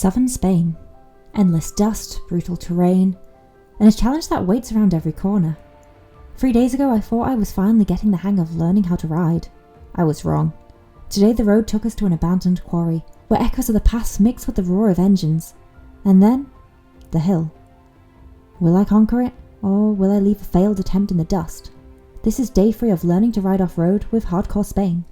Southern Spain. Endless dust, brutal terrain, and a challenge that waits around every corner. 3 days ago I thought I was finally getting the hang of learning how to ride. I was wrong. Today the road took us to an abandoned quarry, where echoes of the past mix with the roar of engines. And then, the hill. Will I conquer it, or will I leave a failed attempt in the dust? This is day 3 of learning to ride off-road with Hardcore Spain.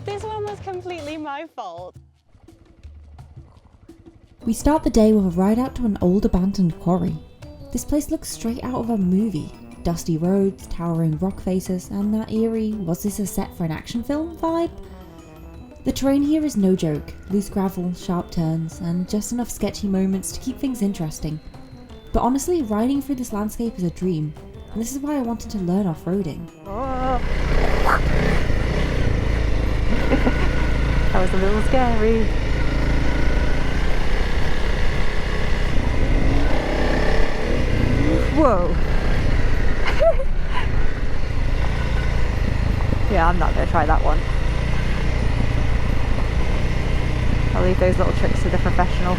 This one was completely my fault. We start the day with a ride out to an old abandoned quarry. This place looks straight out of a movie. Dusty roads, towering rock faces, and that eerie "was this a set for an action film" vibe. The terrain here is no joke, loose gravel, sharp turns, and just enough sketchy moments to keep things interesting. But honestly, riding through this landscape is a dream, and this is why I wanted to learn off-roading. That was a little scary. Whoa. Yeah, I'm not going to try that one. I'll leave those little tricks to the professional.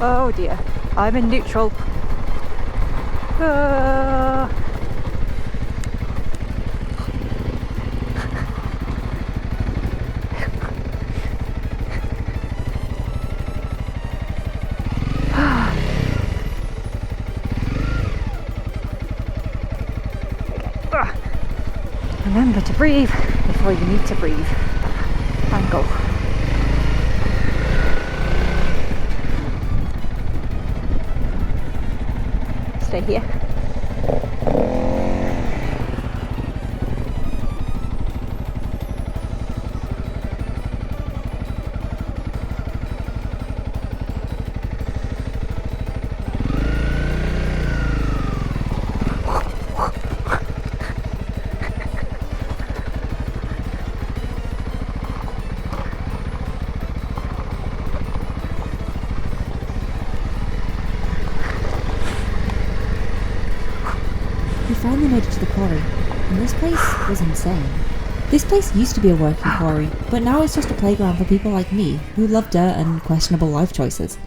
Oh dear, I'm in neutral. Remember to breathe before you need to breathe. And go. Stay here. We finally made it to the quarry, and this place was insane. This place used to be a working quarry, but now it's just a playground for people like me, who love dirt and questionable life choices.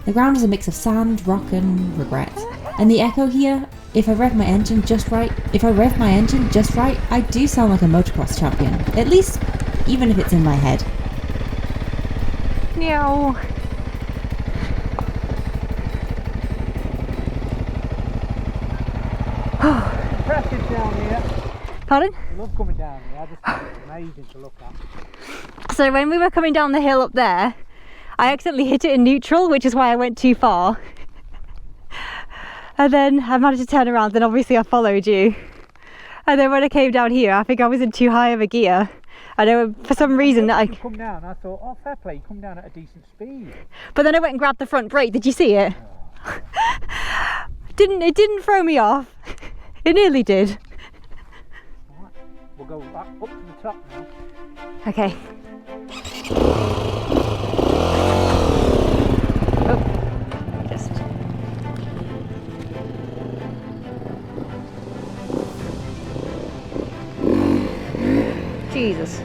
The ground is a mix of sand, rock and regret. And the echo here, if I rev my engine just right, I do sound like a motocross champion. At least, even if it's in my head. Meow. Impressive down here. Pardon? I love coming down here. I just think it's amazing to look at. So when we were coming down the hill up there, I accidentally hit it in neutral, which is why I went too far. And then I managed to turn around, and obviously I followed you. And then when I came down here, I think I was in too high of a gear. I know for some reason that I come down. I thought, oh, fair play, you come down at a decent speed. But then I went and grabbed the front brake. Did you see it? Oh. It didn't throw me off. It nearly did. Right. We'll go back up to the top now. Okay. Oh, just. Jesus.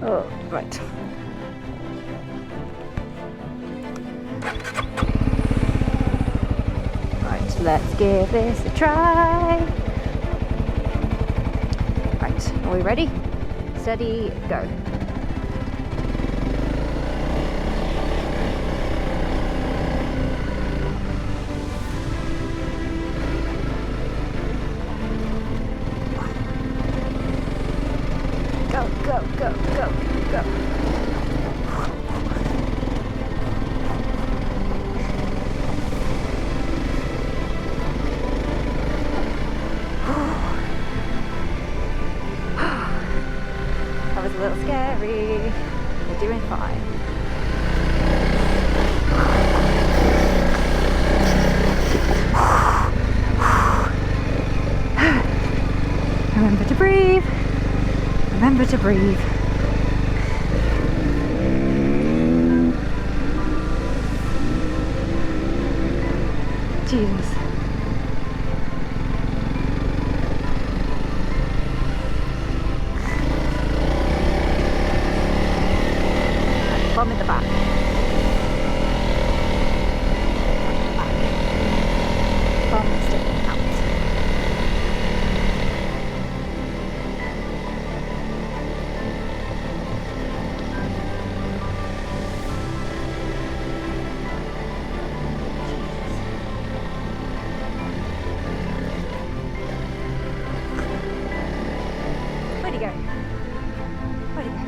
Oh, right. Right, let's give this a try. Right, are we ready? Steady, go. Go, go, go, go, go. That was a little scary. We're doing fine. Remember to breathe. Remember to breathe. Jesus. Bum in the back. Bum sticking out. Where'd he go? Where'd he go?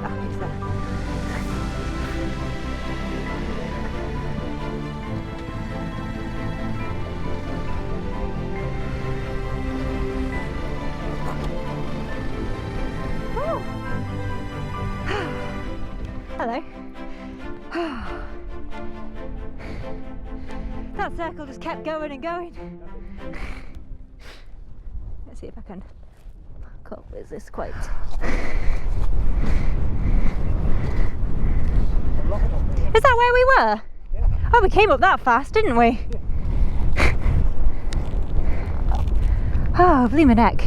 Oh, he's there. Woo. Hello. That circle just kept going and going. Let's see if I can cope with this quite. Is that where we were? Yeah. Oh, we came up that fast, didn't we? Oh, bleeming heck.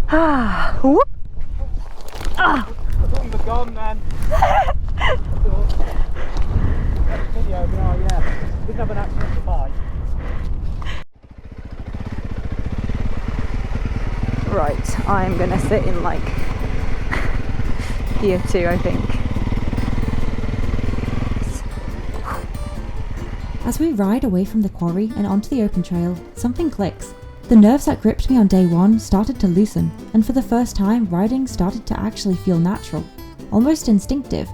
Ah, whoop. Ah. I thought you were gone, man. That video, oh yeah. Didn't have an accident to buy. Right, I'm gonna sit in like here too, I think. As we ride away from the quarry and onto the open trail, something clicks. The nerves that gripped me on day one started to loosen, and for the first time, riding started to actually feel natural, almost instinctive.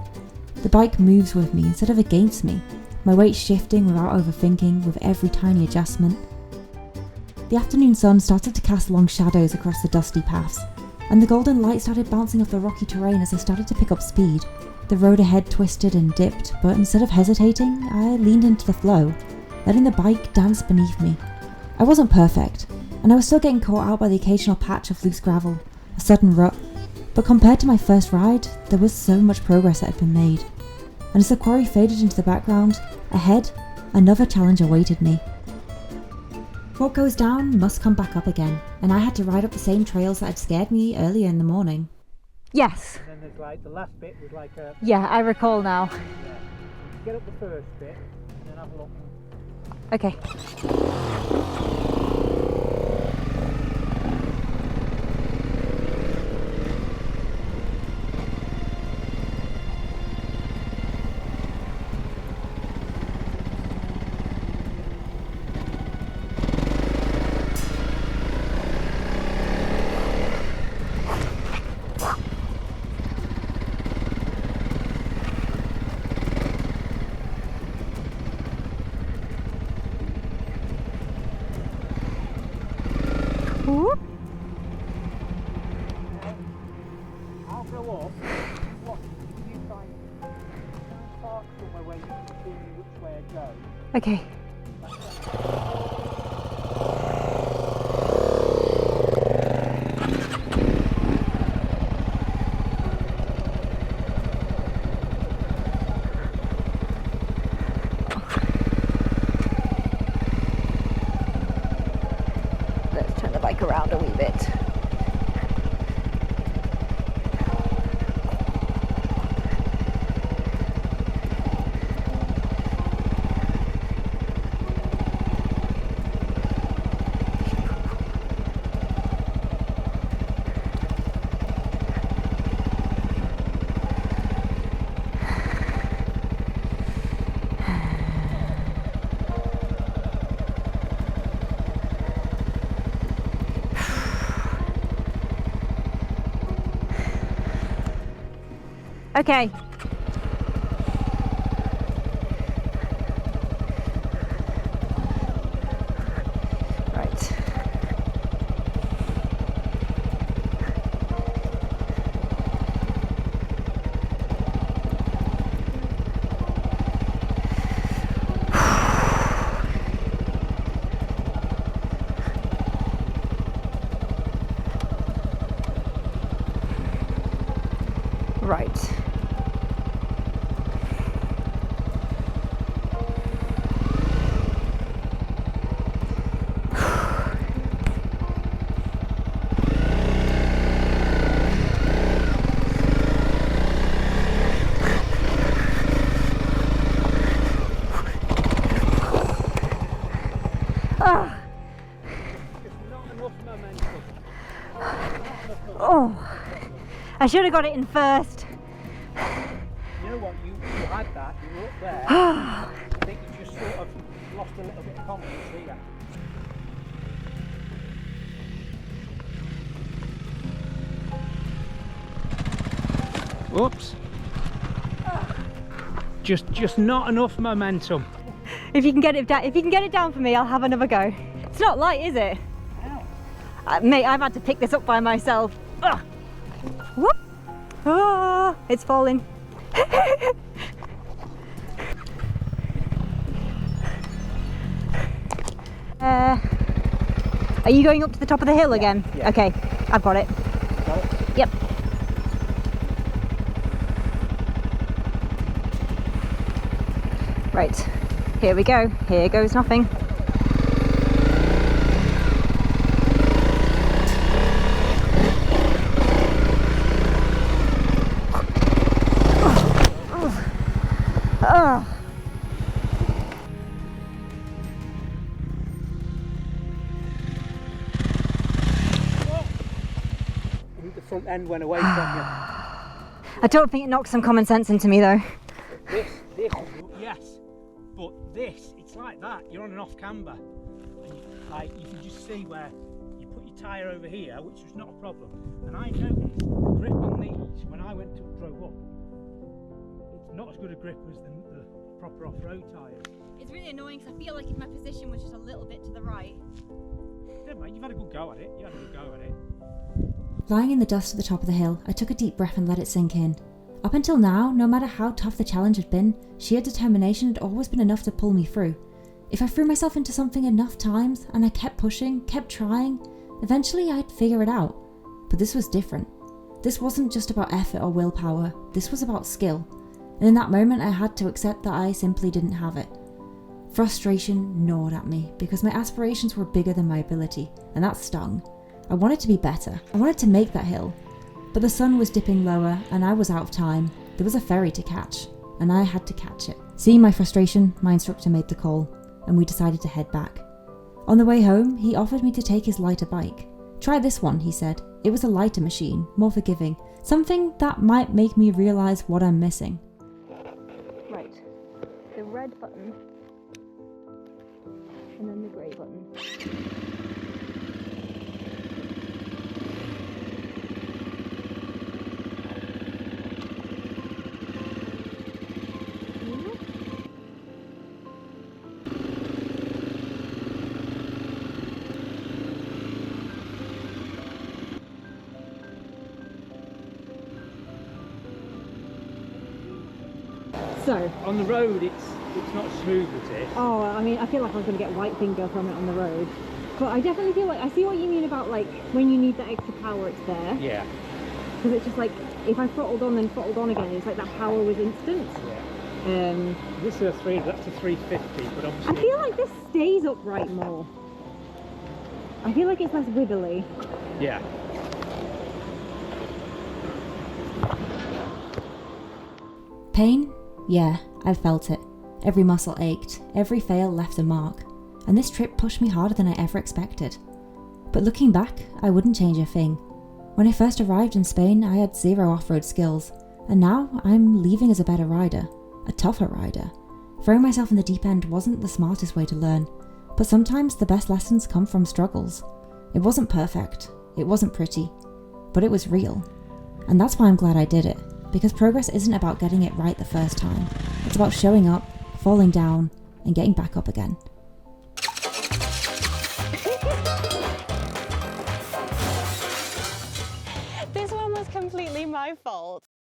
The bike moves with me instead of against me, my weight shifting without overthinking with every tiny adjustment. The afternoon sun started to cast long shadows across the dusty paths, and the golden light started bouncing off the rocky terrain as I started to pick up speed. The road ahead twisted and dipped, but instead of hesitating, I leaned into the flow, letting the bike dance beneath me. I wasn't perfect, and I was still getting caught out by the occasional patch of loose gravel, a sudden rut, but compared to my first ride, there was so much progress that had been made. And as the quarry faded into the background, ahead, another challenge awaited me. What goes down must come back up again, and I had to ride up the same trails that had scared me earlier in the morning. Yes. And then there's like the last bit was like a. Yeah, I recall now. Yeah. Get up the first bit and then have a look. Okay. Whoop. I'll go up. What? You find park somewhere where you can see which way I go. Okay. Let's turn the bike around a wee bit. Okay. Right. Right. Oh, I should have got it in first. You know what, you had that, you were up there. I think you just sort of lost a little bit of confidence here. Whoops. Just not enough momentum. If you can get it down for me, I'll have another go. It's not light, is it? Mate, I've had to pick this up by myself. Ugh. Whoop! Oh, it's falling. Are you going up to the top of the hill again? Yeah. Okay, I've got it. Got it? Yep. Right, here we go. Here goes nothing. Oh. The front end went away from you. I don't think it knocked some common sense into me though. This, yes, but this, it's like that. You're on an off camber, and you can just see where you put your tyre over here, which was not a problem. And I noticed the grip on these when I drove up. It's not as good a grip as the proper off-road tyres. It's really annoying because I feel like if my position was just a little bit to the right. Never mind, you've had a good go at it. You had a good go at it. Lying in the dust at the top of the hill, I took a deep breath and let it sink in. Up until now, no matter how tough the challenge had been, sheer determination had always been enough to pull me through. If I threw myself into something enough times, and I kept pushing, kept trying, eventually I'd figure it out. But this was different. This wasn't just about effort or willpower, this was about skill. And in that moment I had to accept that I simply didn't have it. Frustration gnawed at me, because my aspirations were bigger than my ability, and that stung. I wanted to be better. I wanted to make that hill. But the sun was dipping lower and I was out of time. There was a ferry to catch, and I had to catch it. Seeing my frustration, my instructor made the call, and we decided to head back. On the way home, he offered me to take his lighter bike. Try this one, he said. It was a lighter machine, more forgiving, something that might make me realise what I'm missing. Right, the red button, and then the grey button. So, On the road, it's not smooth, is it? oh, I mean, I feel like I was going to get white finger from it on the road. But I definitely feel like, I see what you mean about like, when you need that extra power, it's there. Yeah. Because it's just like, if I throttled on then throttled on again, it's like that power was instant. Yeah. This is that's a 350, but I obviously... feel like this stays upright more. I feel like it's less wibbly. Yeah. Pain? Yeah, I felt it. Every muscle ached, every fail left a mark, and this trip pushed me harder than I ever expected. But looking back, I wouldn't change a thing. When I first arrived in Spain, I had zero off-road skills, and now I'm leaving as a better rider, a tougher rider. Throwing myself in the deep end wasn't the smartest way to learn, but sometimes the best lessons come from struggles. It wasn't perfect, it wasn't pretty, but it was real. And that's why I'm glad I did it. because progress isn't about getting it right the first time. It's about showing up, falling down, and getting back up again. This one was completely my fault.